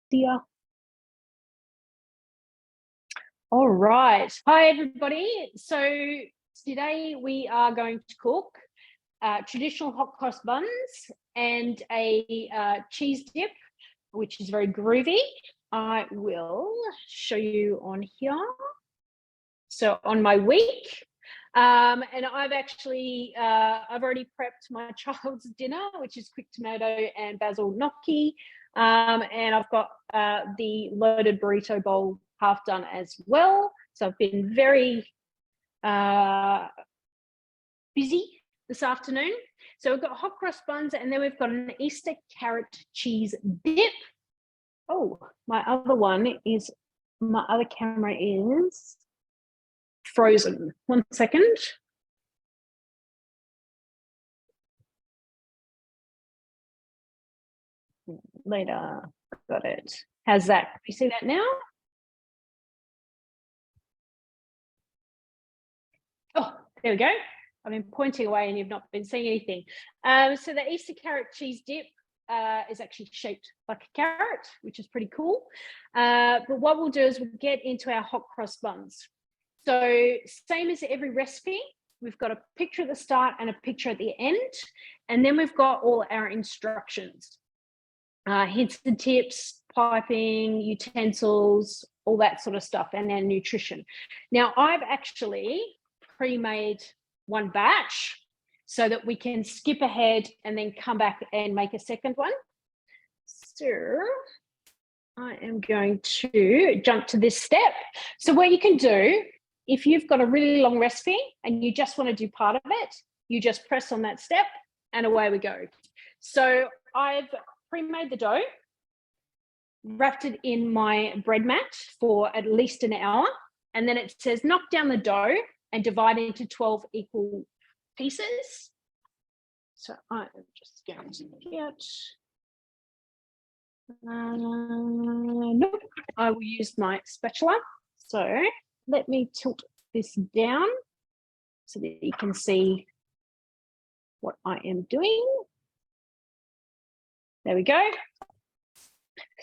dear. All right. Hi, everybody. So today we are going to cook traditional hot cross buns and a cheese dip, which is very groovy. I will show you on here. So on my week, and I've actually, I've already prepped my child's dinner, which is quick tomato and basil gnocchi. And I've got the loaded burrito bowl half done as well. So I've been very busy this afternoon. So we've got hot cross buns, and then we've got an Easter carrot cheese dip. Oh, my other camera is frozen. 1 second. Later, got it. How's that? You see that now? Oh, there we go. I've been pointing away and you've not been seeing anything. So the Easter carrot cheese dip is actually shaped like a carrot, which is pretty cool. But what we'll do is we'll get into our hot cross buns. So same as every recipe, we've got a picture at the start and a picture at the end, and then we've got all our instructions, hints and tips, piping, utensils, all that sort of stuff, and our nutrition. Now, I've actually pre-made one batch so that we can skip ahead and then come back and make a second one. So I am going to jump to this step. So what you can do, if you've got a really long recipe and you just want to do part of it, you just press on that step and away we go. So I've pre-made the dough, wrapped it in my bread mat for at least an hour, and then it says knock down the dough and divide it into 12 equal pieces. So I am just going to get, nope, I will use my spatula. So let me tilt this down so that you can see what I am doing. There we go.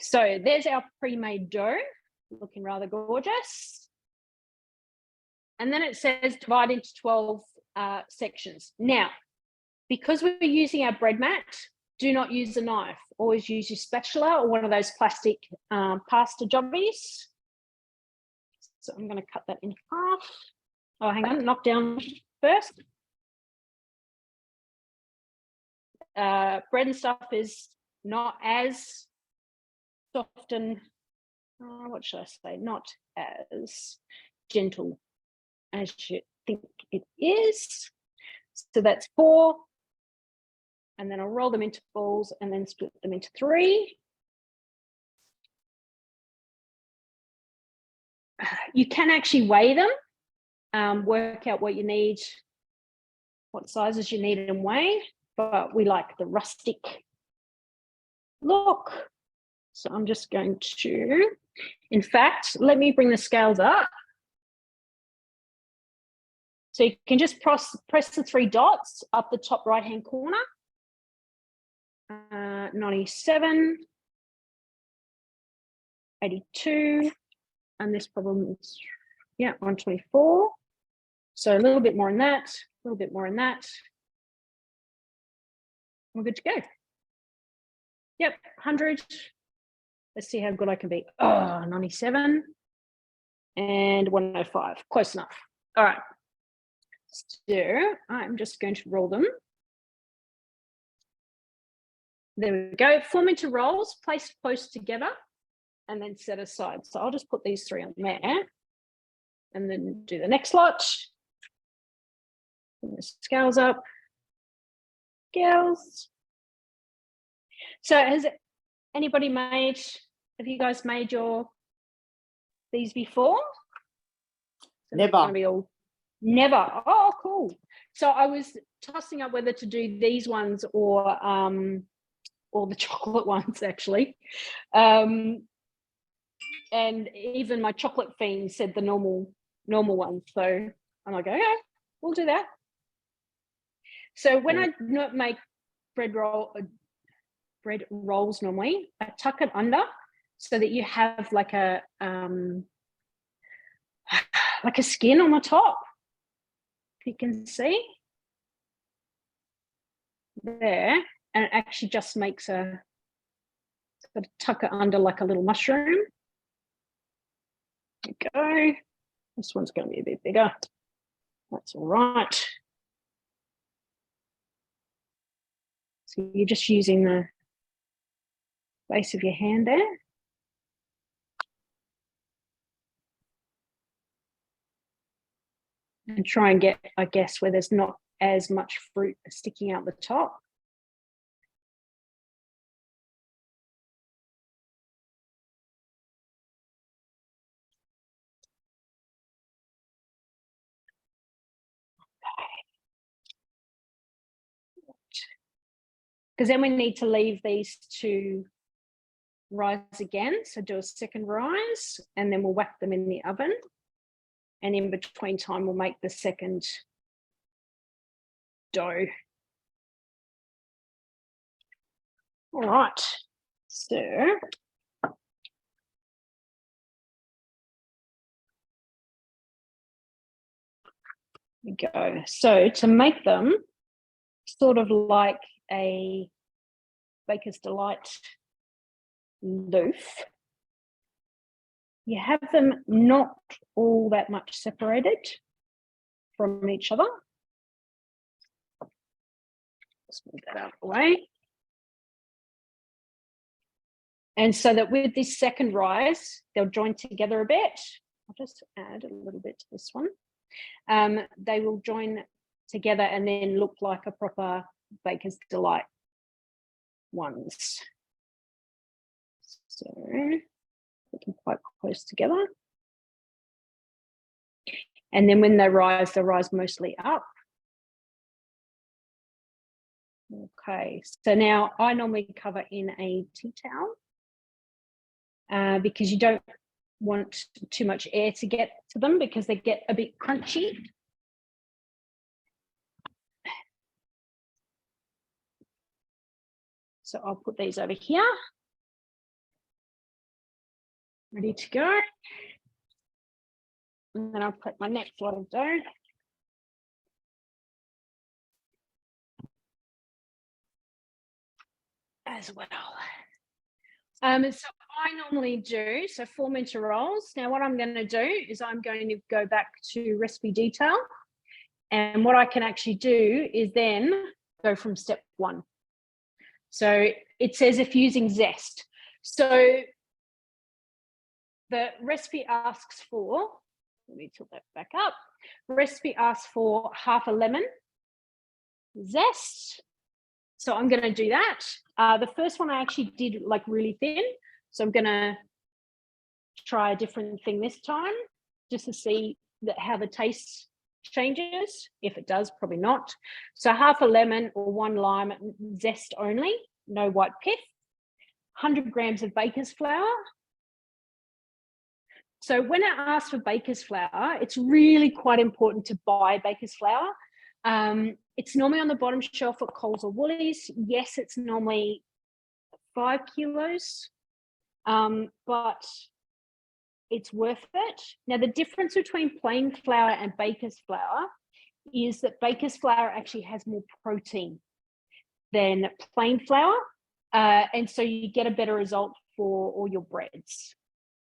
So there's our pre-made dough, looking rather gorgeous. And then it says divide into 12 sections. Now, because we're using our bread mat, do not use a knife. Always use your spatula or one of those plastic pasta jobbies. So I'm going to cut that in half. Oh, hang on, knock down first. Bread and stuff is not as soft and, what should I say, not as gentle as you think it is. So that's 4. And then I'll roll them into balls and then split them into 3. You can actually weigh them, work out what you need, what sizes you need and weigh, but we like the rustic look. So I'm just going to, in fact, let me bring the scales up. So you can just press the 3 dots up the top right-hand corner. 97, 82, and this problem is, yeah, 124. So a little bit more in that, a little bit more in that. We're good to go. Yep, 100. Let's see how good I can be. Oh, 97 and 105, close enough. All right. So I'm just going to roll them. There we go. Form into rolls, place close together, and then set aside. So I'll just put these 3 on there and then do the next lot. Bring the scales up. Scales. So has anybody made, have you guys made these before? So Never. Never. Oh, cool. So I was tossing up whether to do these ones or the chocolate ones, actually. And even my chocolate fiend said the normal ones. So I'm like, okay, we'll do that. So when I make bread rolls normally, I tuck it under so that you have like a skin on the top, if you can see there, and it actually just makes a sort of tuck it under like a little mushroom. There you go. This one's going to be a bit bigger. That's all right. So you're just using the base of your hand there. And try and get, I guess, where there's not as much fruit sticking out the top. Because then we need to leave these to rise again. So do a second rise, and then we'll whack them in the oven. And in between time, we'll make the second dough. All right, so we go. So to make them sort of like a Baker's Delight loaf, you have them not all that much separated from each other. Let's move that out of the way. And so that with this second rise, they'll join together a bit. I'll just add a little bit to this one. They will join together and then look like a proper Baker's Delight ones. So put them quite close together. And then when they rise mostly up. Okay, so now I normally cover in a tea towel because you don't want too much air to get to them because they get a bit crunchy. So I'll put these over here. Ready to go. And then I'll put my next lot of dough. As well. So I normally do, so 4-minute rolls. Now what I'm going to do is I'm going to go back to recipe detail. And what I can actually do is then go from step 1. So it says if using zest. So the recipe asks for, let me tilt that back up. Recipe asks for half a lemon zest. So I'm going to do that. The first one I actually did like really thin. So I'm going to try a different thing this time just to see how the taste changes. If it does, probably not. So half a lemon or 1 lime zest only, no white pith. 100 grams of baker's flour. So when I ask for baker's flour, it's really quite important to buy baker's flour. It's normally on the bottom shelf at Coles or Woolies. Yes, it's normally 5 kilos, but it's worth it. Now, the difference between plain flour and baker's flour is that baker's flour actually has more protein than plain flour. And so you get a better result for all your breads.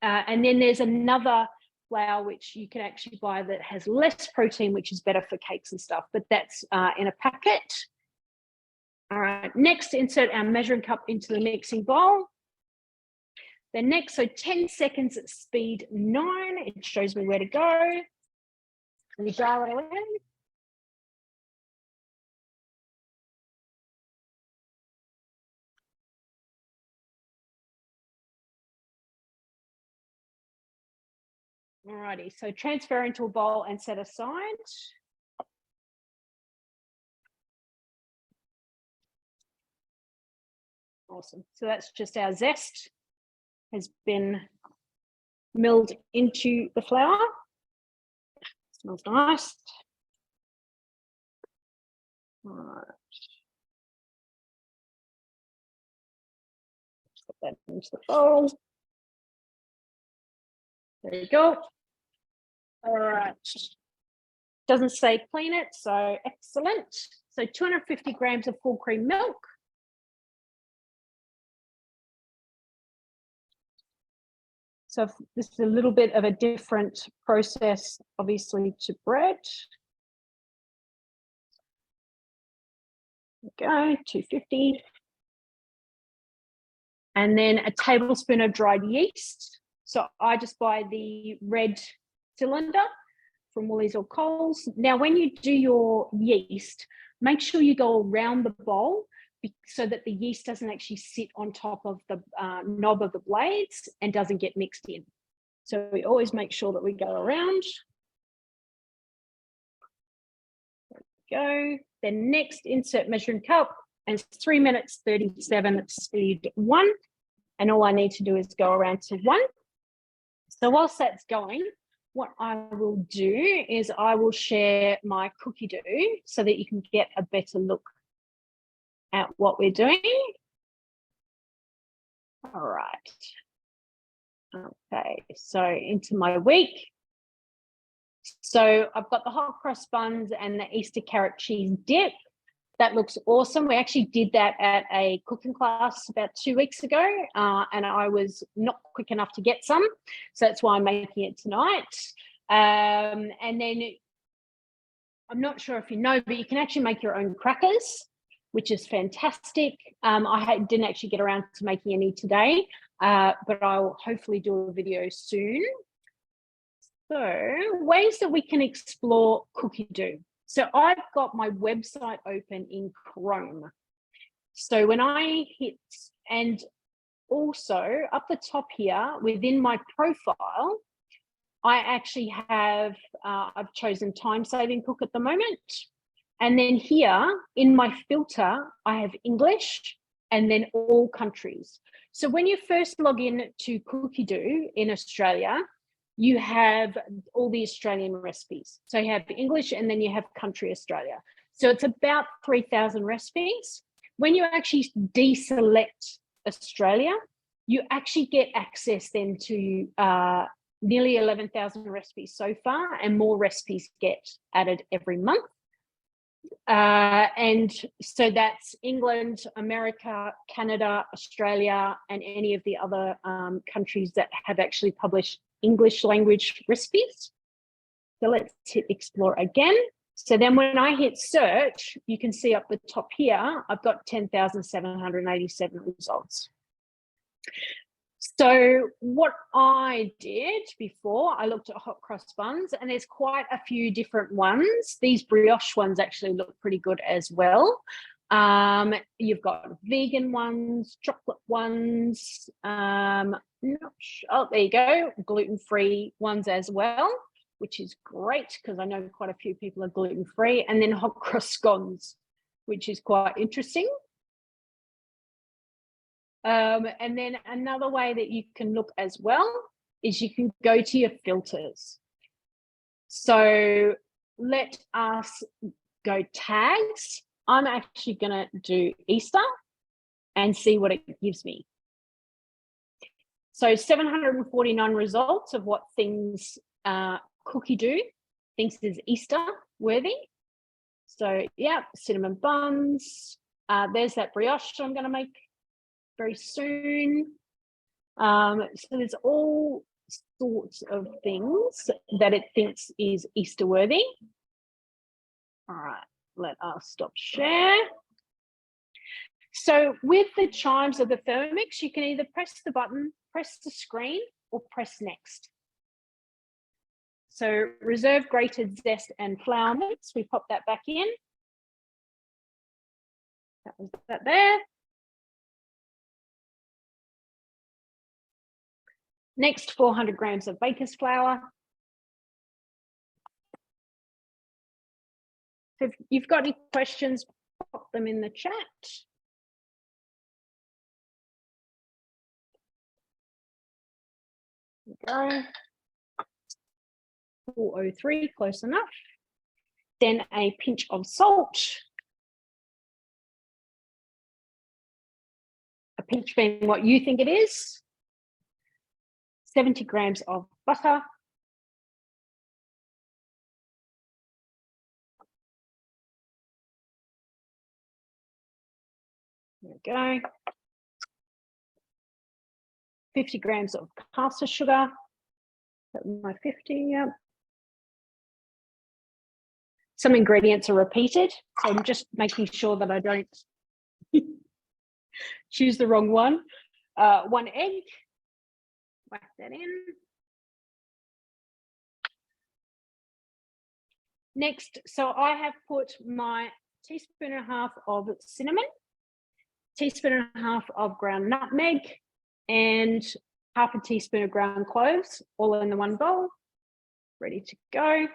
And then there's another flour which you can actually buy that has less protein, which is better for cakes and stuff, but that's in a packet. All right, next insert our measuring cup into the mixing bowl. Then next, so 10 seconds at speed 9, it shows me where to go. And you dial it away. Alrighty, so transfer into a bowl and set aside. Awesome. So that's just our zest has been milled into the flour. Smells nice. All right. Put that into the bowl. There you go. All right. Doesn't say clean it, so excellent. So 250 grams of full cream milk. So this is a little bit of a different process, obviously, to bread. There we go, 250. And then a tablespoon of dried yeast. So I just buy the red cylinder from Woolies or Coles. Now, when you do your yeast, make sure you go around the bowl so that the yeast doesn't actually sit on top of the knob of the blades and doesn't get mixed in. So we always make sure that we go around. There we go. Then next, insert measuring cup, and it's 3 minutes 37 at speed 1. And all I need to do is go around to 1. So whilst that's going, what I will do is I will share my cookie dough so that you can get a better look at what we're doing. All right. Okay, so into my week. So I've got the hot cross buns and the Easter carrot cheese dip. That looks awesome. We actually did that at a cooking class about 2 weeks ago, and I was not quick enough to get some. So that's why I'm making it tonight. And then I'm not sure if you know, but you can actually make your own crackers, which is fantastic. I didn't actually get around to making any today, but I'll hopefully do a video soon. So ways that we can explore cookie dough. So I've got my website open in Chrome. So when I hit, and also up the top here within my profile, I actually have, I've chosen time saving cook at the moment. And then here in my filter, I have English and then all countries. So when you first log in to Cookie Dough in Australia, you have all the Australian recipes. So you have English and then you have country Australia. So it's about 3,000 recipes. When you actually deselect Australia, you actually get access then to nearly 11,000 recipes so far, and more recipes get added every month. And so that's England, America, Canada, Australia, and any of the other countries that have actually published English language recipes. So let's hit explore again. So then when I hit search, you can see up the top here, I've got 10,787 results. So what I did before, I looked at hot cross buns, and there's quite a few different ones. These brioche ones actually look pretty good as well. You've got vegan ones, chocolate ones, oh, there you go, gluten-free ones as well, which is great because I know quite a few people are gluten-free, and then hot cross scones, which is quite interesting. And then another way that you can look as well is you can go to your filters. So let us go tags. I'm actually going to do Easter and see what it gives me. So 749 results of what things Cookie Dough thinks is Easter worthy. So yeah, cinnamon buns. There's that brioche I'm going to make very soon. So there's all sorts of things that it thinks is Easter worthy. All right, let us stop share. So with the chimes of the Thermomix, you can either press the button, press the screen, or press next. So reserve grated zest and flour mix, we pop that back in. That was that there. Next, 400 grams of baker's flour. If you've got any questions, pop them in the chat. There we go. 403, close enough. Then a pinch of salt. A pinch being what you think it is. 70 grams of butter. There we go. 50 grams of caster sugar. That's my 50, yeah. Some ingredients are repeated, so I'm just making sure that I don't choose the wrong one. 1 egg, whack that in. Next, so I have put my teaspoon and a half of cinnamon, teaspoon and a half of ground nutmeg, and half a teaspoon of ground cloves, all in the one bowl, ready to go.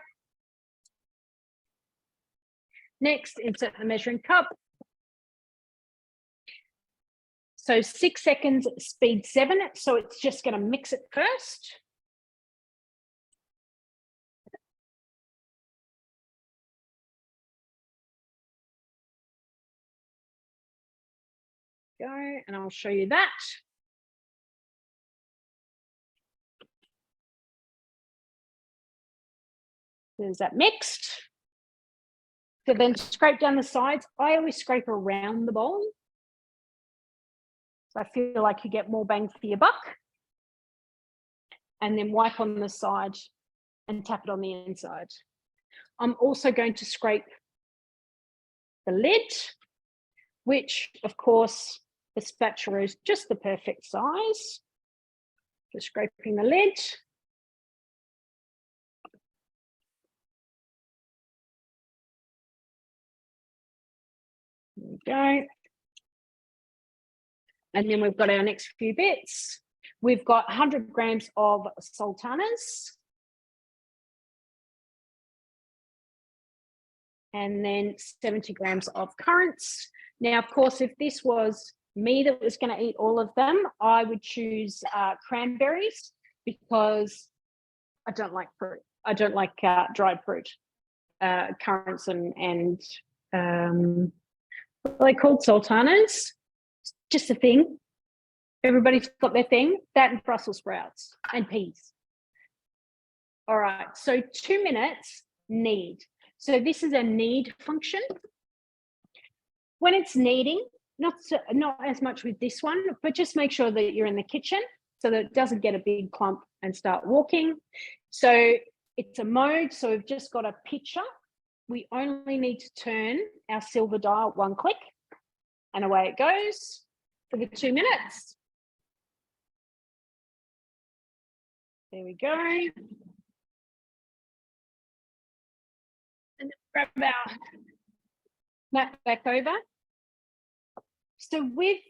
Next, insert the measuring cup. So 6 seconds, speed 7. So it's just going to mix it first. Go, and I'll show you that. There's that mixed. So then scrape down the sides. I always scrape around the bowl. So I feel like you get more bang for your buck. And then wipe on the side and tap it on the inside. I'm also going to scrape the lid, which of course the spatula is just the perfect size. Just scraping the lid. There we go. And then we've got our next few bits. We've got 100 grams of sultanas. And then 70 grams of currants. Now, of course, if this was me that was going to eat all of them, I would choose cranberries because I don't like fruit. I don't like dried fruit. Currants and what are they called? Sultanas. Just a thing. Everybody's got their thing. That and Brussels sprouts and peas. All right, so 2 minutes, knead. So this is a knead function. When it's kneading, not as much with this one, but just make sure that you're in the kitchen so that it doesn't get a big clump and start walking. So it's a mode, so we've just got a picture. We only need to turn our silver dial 1 click and away it goes for the 2 minutes. There we go. And grab our mat back over. So with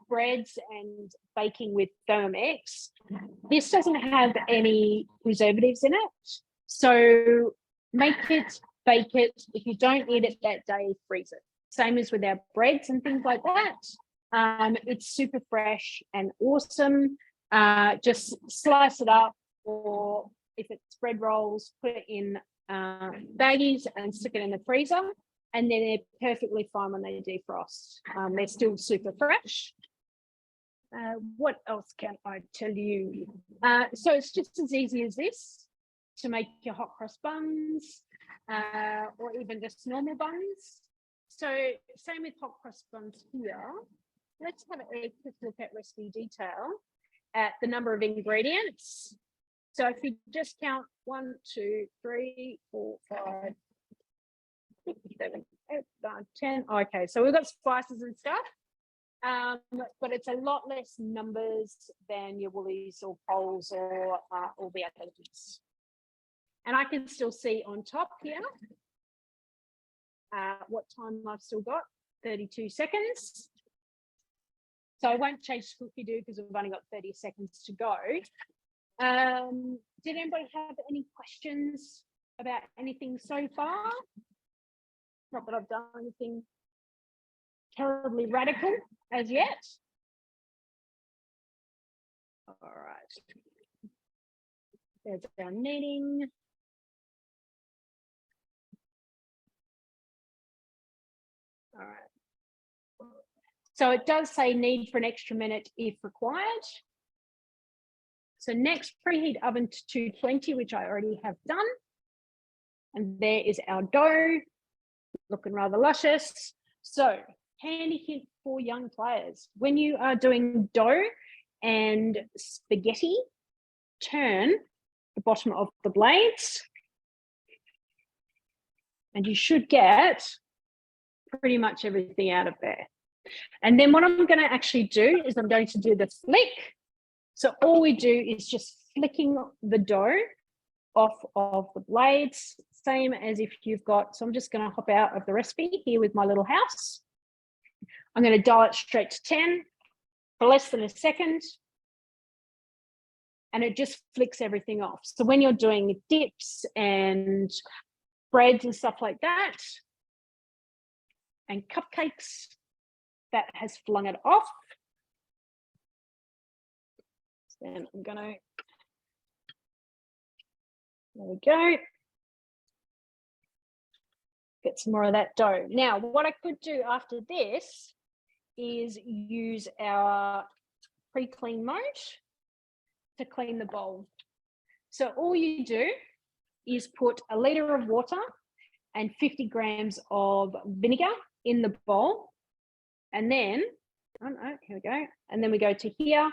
breads and baking with Thermomix, this doesn't have any preservatives in it. So make it, bake it. If you don't eat it that day, freeze it. Same as with our breads and things like that. It's super fresh and awesome. Just slice it up, or if it's bread rolls, put it in baggies and stick it in the freezer. And then they're perfectly fine when they defrost. They're still super fresh. What else can I tell you? So it's just as easy as this to make your hot cross buns or even just normal buns. So same with hot cross buns here. Let's have a quick look at recipe detail at the number of ingredients. So if you just count 1, 2, 3, 4, 5, 6, 7, 8, 9, 10. Okay, so we've got spices and stuff, but it's a lot less numbers than your Woolies or Coles or all the other things. And I can still see on top here what time I've still got, 32 seconds. So I won't change to cookie do because we've only got 30 seconds to go. Did anybody have any questions about anything so far? Not that I've done anything terribly radical as yet. All right. There's our kneading. All right. So it does say knead for an extra minute if required. So next, preheat oven to 220, which I already have done. And there is our dough, looking rather luscious. So handy hint for young players. When you are doing dough and spaghetti, turn the bottom of the blades and you should get pretty much everything out of there. And then what I'm going to actually do is I'm going to do the flick. So all we do is just flicking the dough off of the blades, same as if you've got, so I'm just going to hop out of the recipe here with my little house. I'm going to dial it straight to 10 for less than a second. And it just flicks everything off. So when you're doing dips and breads and stuff like that, and cupcakes, that has flung it off. So then I'm going to, there we go. Get some more of that dough. Now, what I could do after this is use our pre-clean mode to clean the bowl. So all you do is put a litre of water and 50 grams of vinegar in the bowl. And then, oh no, here we go. And then we go to here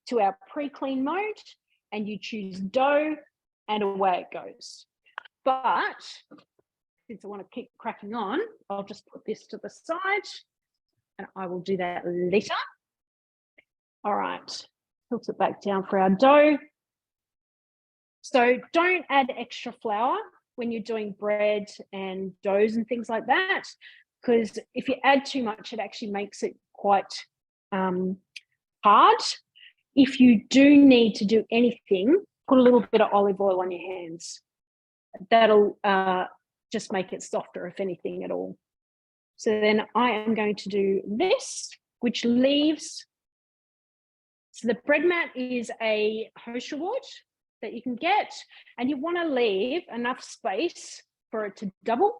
to our pre-clean mode and you choose dough and away it goes. But since I want to keep cracking on, I'll just put this to the side and I will do that later. All right, tilt it back down for our dough. So don't add extra flour when you're doing bread and doughs and things like that, because if you add too much, it actually makes it quite hard. If you do need to do anything, put a little bit of olive oil on your hands. That'll just make it softer, if anything at all. So then I am going to do this, which leaves, so the bread mat is a Hosha wood that you can get, and you want to leave enough space for it to double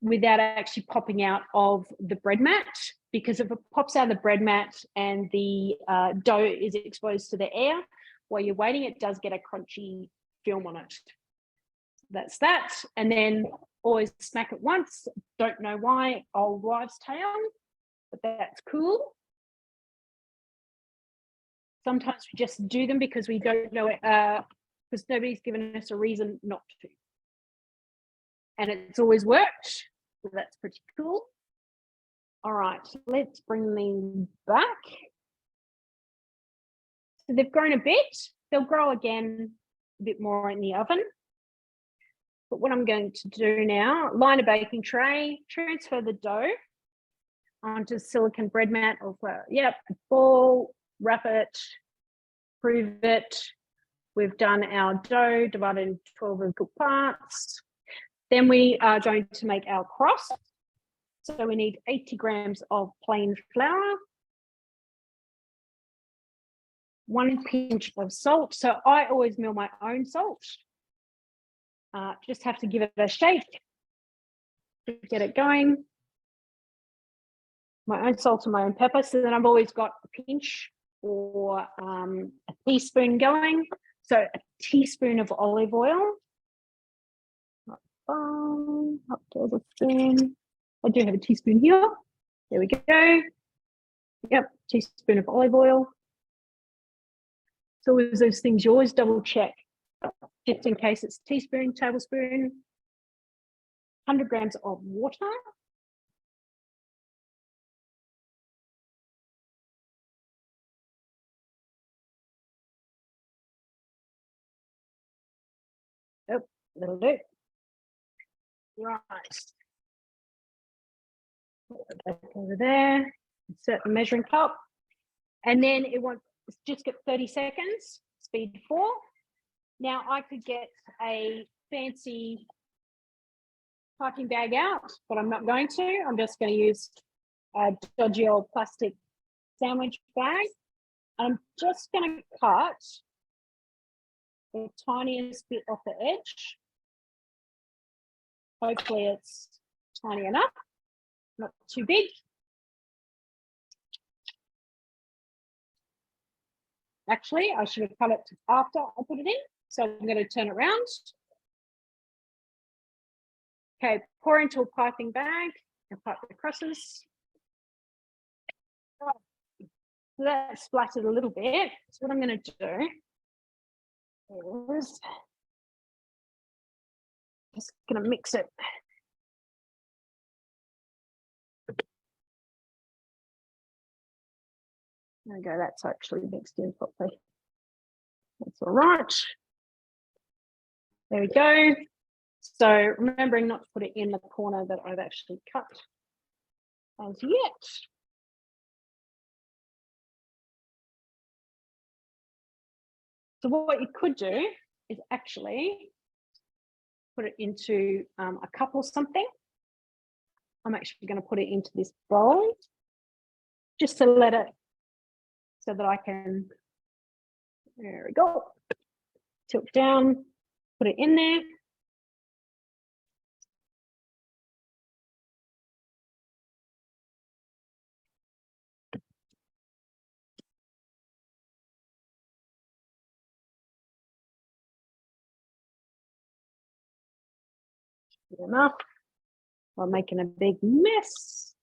without actually popping out of the bread mat, because if it pops out of the bread mat and the dough is exposed to the air while you're waiting, it does get a crunchy film on it. That's that. And then always smack it once. Don't know why, old wives' tale, but that's cool. Sometimes we just do them because we don't know it, because nobody's given us a reason not to. And it's always worked. So that's pretty cool. All right, let's bring them back. So they've grown a bit. They'll grow again a bit more in the oven. But what I'm going to do now, line a baking tray, transfer the dough onto the silicone bread mat or, ball, wrap it, prove it. We've done our dough divided into 12 equal parts. Then we are going to make our crust. So we need 80 grams of plain flour, 1 pinch of salt. So I always mill my own salt. Just have to give it a shake to get it going. My own salt and my own pepper. So then I've always got a pinch or a teaspoon going. So a teaspoon of olive oil. Up to the spoon. I do have a teaspoon here. There we go. Yep, teaspoon of olive oil. So always those things you always double check, just in case it's teaspoon, tablespoon. 100 grams of water. Oh, that'll do. Right. Put it back over there. Insert the measuring cup. And then it wants just get 30 seconds, speed 4. Now I could get a fancy piping bag out, but I'm not going to. I'm just going to use a dodgy old plastic sandwich bag. I'm just going to cut the tiniest bit off the edge. Hopefully it's tiny enough, not too big. actually. I should have cut it after I put it in. So I'm going to turn it around. Okay, pour into a piping bag and pipe the crosses. So that splattered a little bit. So what I'm going to do is just going to mix it. There we go, that's actually mixed in properly. That's all right. There we go. So remembering not to put it in the corner that I've actually cut as yet. So what you could do is actually put it into a cup or something. I'm actually going to put it into this bowl just to let it, so that I can, there we go, tilt down, put it in there. Good enough. I'm making a big mess.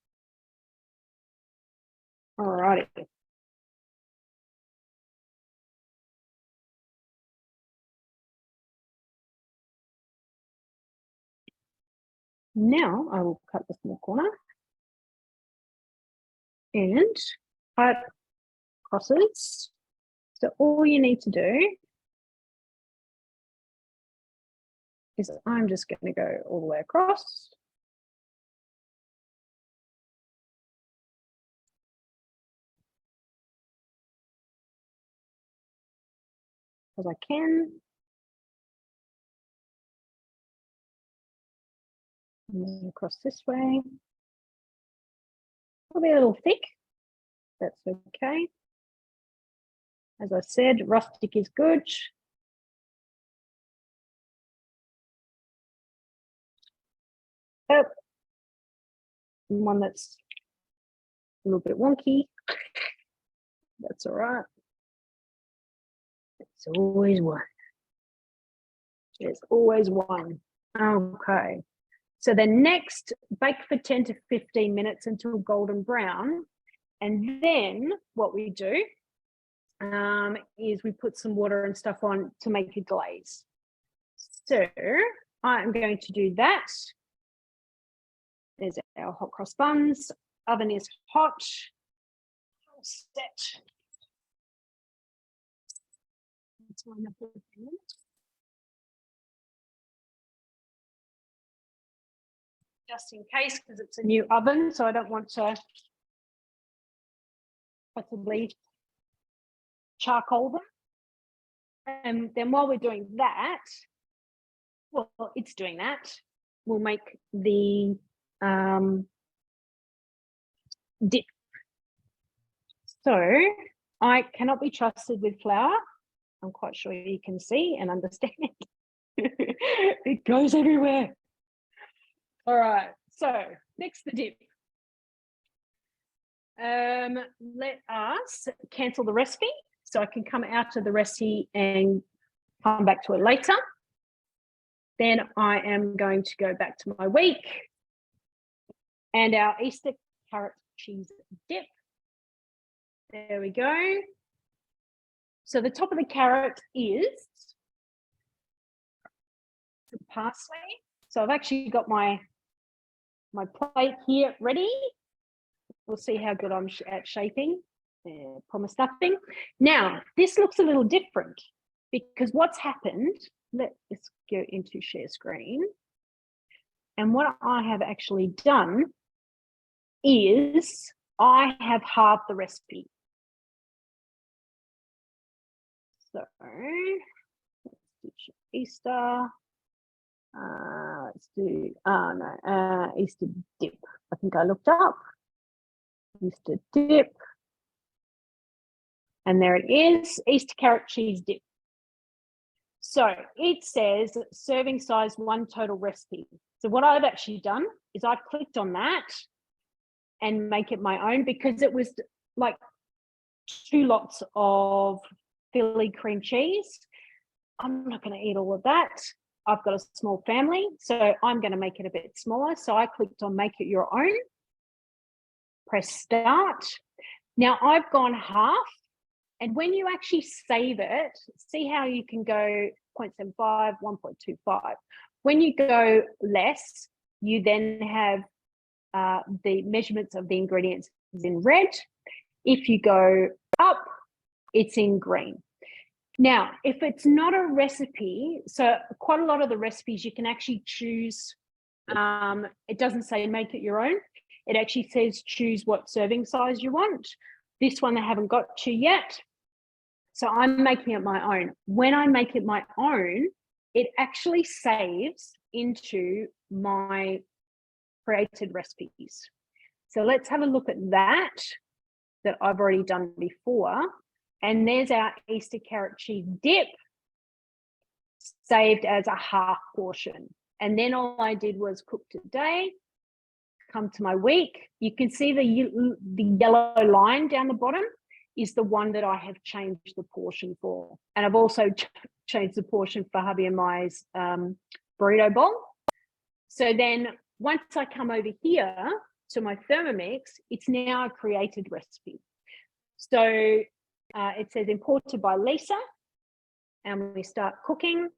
All righty. Now I will cut the small corner and cut crosses. So all you need to do is I'm just going to go all the way across. As I can. And then across this way. Probably a little thick. That's okay. As I said, rustic is good. Yep. One that's a little bit wonky. That's all right. It's always one. There's always one. Okay. So then next, bake for 10 to 15 minutes until golden brown. And then what we do is we put some water and stuff on to make a glaze. So I'm going to do that. There's our hot cross buns. Oven is hot. Set. Just in case, because it's a new oven, so I don't want to possibly charcoal them. And then while we're doing that, well, it's doing that, we'll make the dip. So I cannot be trusted with flour. I'm quite sure you can see and understand. It goes everywhere. All right, so next the dip. Let us cancel the recipe so I can come out of the recipe and come back to it later. Then I am going to go back to my week and our Easter carrot cheese dip. There we go. So the top of the carrot is the parsley. So I've actually got my plate here ready. We'll see how good I'm at shaping. Promise nothing. Now, this looks a little different because what's happened, let's go into share screen. And what I have actually done is I have halved the recipe. So let's do Easter. Let's do Easter dip. I think I looked up Easter dip, and there it is, Easter carrot cheese dip. So it says serving size 1 total recipe. So what I've actually done is I've clicked on that and make it my own because it was like 2 lots of Philly cream cheese. I'm not going to eat all of that. I've got a small family, so I'm going to make it a bit smaller. So I clicked on make it your own, press start. Now I've gone half, and when you actually save it, see how you can go 0.75, 1.25. When you go less, you then have the measurements of the ingredients is in red. If you go up, it's in green. Now, if it's not a recipe, so quite a lot of the recipes you can actually choose, it doesn't say make it your own. It actually says choose what serving size you want. This one I haven't got to yet. So I'm making it my own. When I make it my own, it actually saves into my created recipes. So let's have a look at that I've already done before. And there's our Easter carrot cheese dip saved as a half portion. And then all I did was cook today, come to my week. You can see the yellow line down the bottom is the one that I have changed the portion for. And I've also changed the portion for hubby and my's burrito bowl. So then once I come over here to my Thermomix, it's now a created recipe. So it says imported by Lisa, and we start cooking.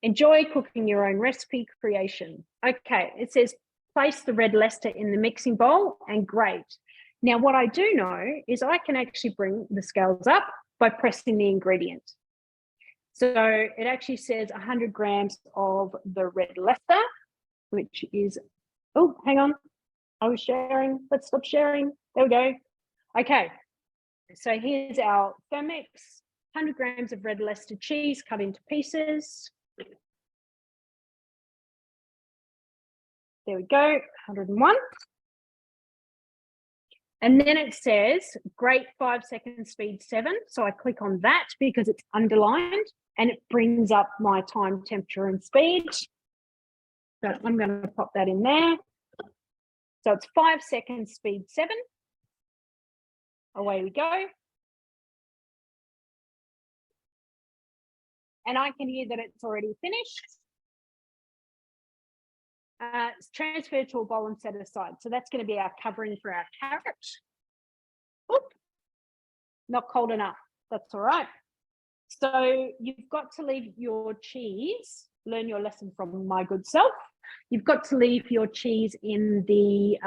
Enjoy cooking your own recipe creation. Okay, it says place the red Leicester in the mixing bowl and grate. Now, what I do know is I can actually bring the scales up by pressing the ingredient. So it actually says 100 grams of the red Leicester, which is, oh, hang on. I was sharing. Let's stop sharing. There we go. Okay. So here's our Thermomix, 100 grams of red Leicester cheese cut into pieces. There we go, 101. And then it says grate 5 seconds, speed 7. So I click on that because it's underlined and it brings up my time, temperature, and speed. So I'm going to pop that in there. So it's 5 seconds, speed 7. Away we go. And I can hear that it's already finished. It's transferred to a bowl and set aside. So that's going to be our covering for our carrot. Oop, not cold enough. That's all right. So you've got to leave your cheese, learn your lesson from my good self. You've got to leave your cheese in the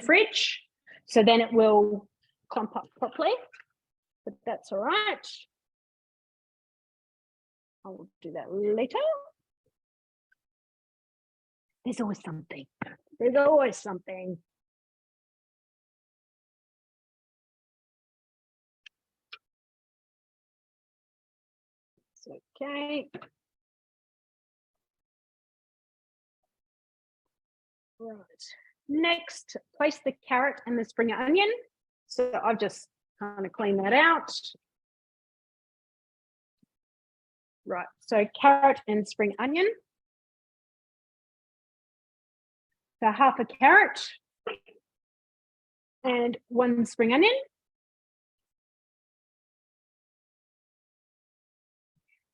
fridge. So then it will clump up properly, but that's all right. I will do that later. There's always something. There's always something. It's okay. Right. Next, place the carrot and the spring onion. So I've just kind of cleaned that out. Right, so carrot and spring onion. So half a carrot and 1 spring onion.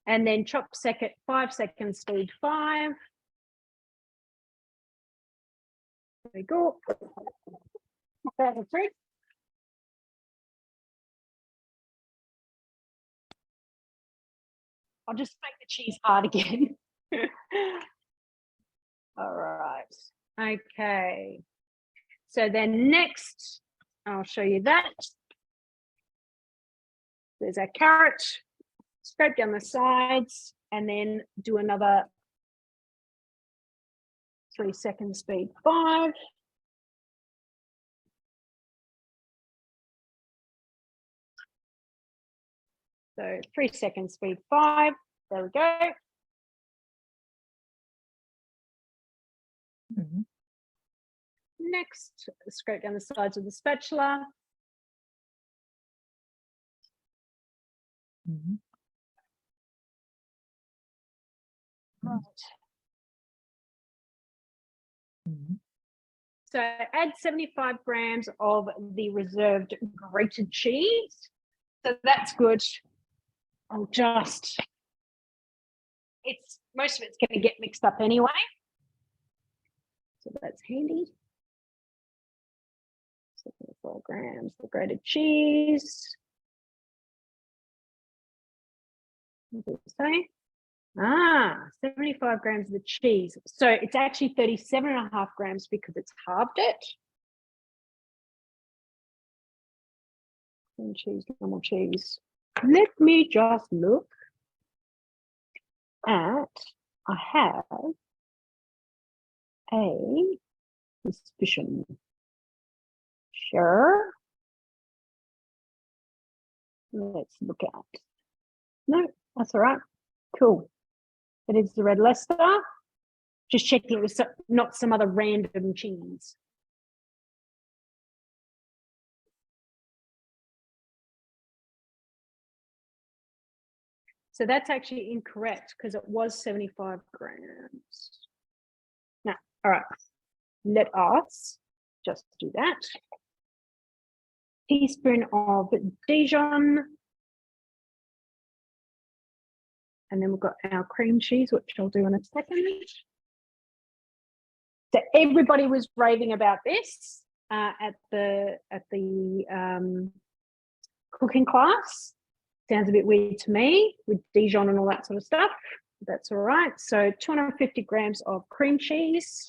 And then chop 5 seconds, speed 5. There we go. That's a trick. I'll just make the cheese hard again. All right. Okay. So then next, I'll show you that. There's our carrot. Scrape down the sides and then do another 3 seconds, speed 5. So 3 seconds, speed 5. There we go. Mm-hmm. Next, scrape down the sides of the spatula. Mm-hmm. Right. Mm-hmm. So add 75 grams of the reserved grated cheese. So that's good. I'll just, most of it's going to get mixed up anyway. So that's handy. 74 grams of grated cheese. What does it say? 75 grams of the cheese. So it's actually 37.5 grams because it's halved it. And cheese, normal cheese. Let me just look at, I have a suspicion. Sure. Let's look at. No, that's all right. Cool. It is the red Leicester. Just checking it was not some other random cheese. So that's actually incorrect because it was 75 grams. Now, all right. Let us just do that. Teaspoon of Dijon. And then we've got our cream cheese, which I'll do in a second. So everybody was raving about this at the cooking class. Sounds a bit weird to me with Dijon and all that sort of stuff. That's all right. So 250 grams of cream cheese,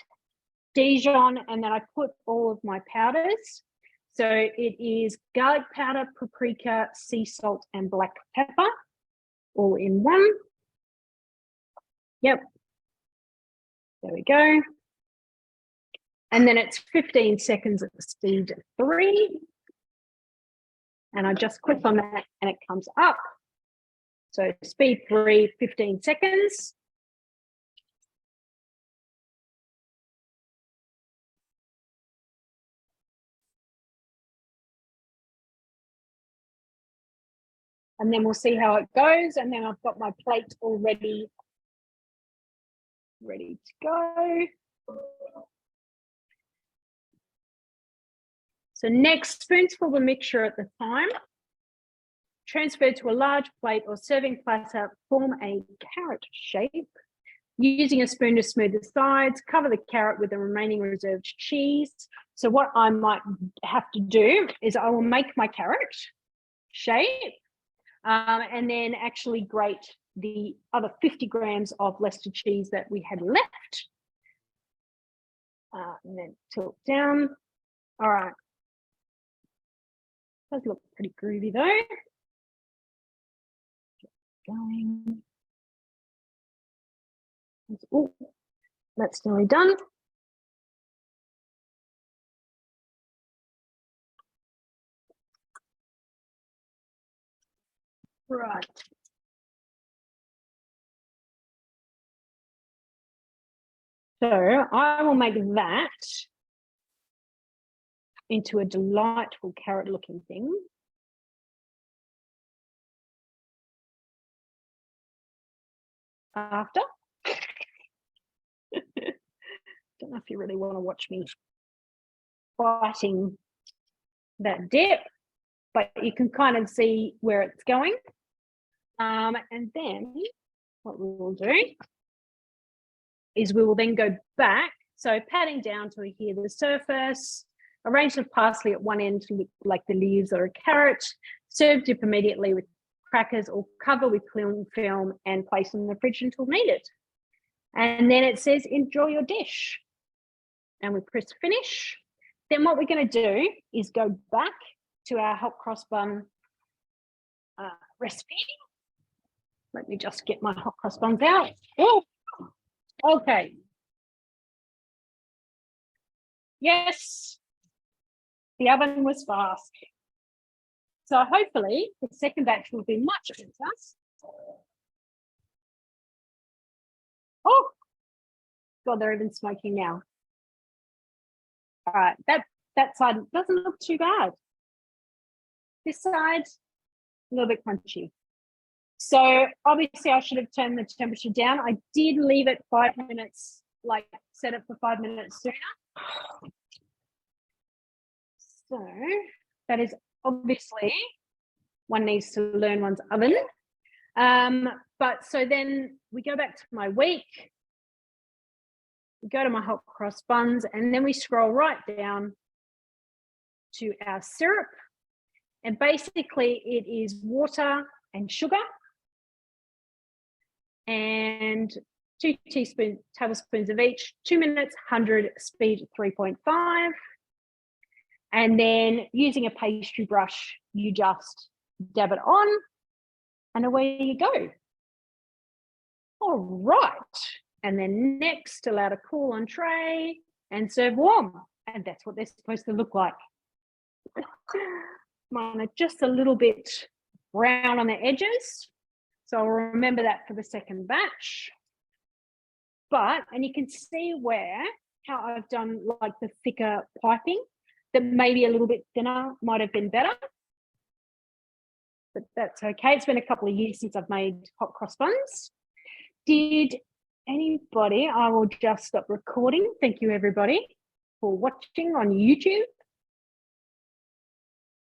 Dijon, and then I put all of my powders. So it is garlic powder, paprika, sea salt, and black pepper, all in one. Yep. There we go. And then it's 15 seconds at the speed of 3. And I just click on that and it comes up. So speed 3, 15 seconds. And then we'll see how it goes. And then I've got my plate all ready to go. So next, spoonful the mixture at the time. Transfer to a large plate or serving platter, form a carrot shape. Using a spoon to smooth the sides, cover the carrot with the remaining reserved cheese. So what I might have to do is I will make my carrot shape and then actually grate the other 50 grams of Leicester cheese that we had left. And then tilt down. All right. Does look pretty groovy though. Going. Oh, that's nearly done. Right. So I will make that into a delightful carrot looking thing. After. Don't know if you really want to watch me biting that dip, but you can kind of see where it's going. And then what we will do is we will then go back. So patting down to adhere the surface, arrange the parsley at one end to look like the leaves or a carrot, serve dip immediately with crackers or cover with cling film and place in the fridge until needed. And then it says, enjoy your dish. And we press finish. Then what we're going to do is go back to our hot cross bun recipe. Let me just get my hot cross buns out. Oh, okay. Yes, the oven was fast. So hopefully the second batch will be much better. Oh, God, they're even smoking now. All right, that side doesn't look too bad. This side, a little bit crunchy. So obviously I should have turned the temperature down. I did leave it 5 minutes, like set it for 5 minutes sooner. So that is obviously one needs to learn one's oven. But so then we go back to my week, we go to my hot cross buns, and then we scroll right down to our syrup. And basically it is water and sugar and 2 tablespoons of each, 2 minutes, 100, speed 3.5. And then using a pastry brush, you just dab it on and away you go. All right. And then next, allow to cool on tray and serve warm. And that's what they're supposed to look like. Mine are just a little bit brown on the edges. So I'll remember that for the second batch. But, and you can see how I've done like the thicker piping, that maybe a little bit thinner might have been better. But that's okay. It's been a couple of years since I've made hot cross buns. Did anybody, I will just stop recording. Thank you everybody for watching on YouTube.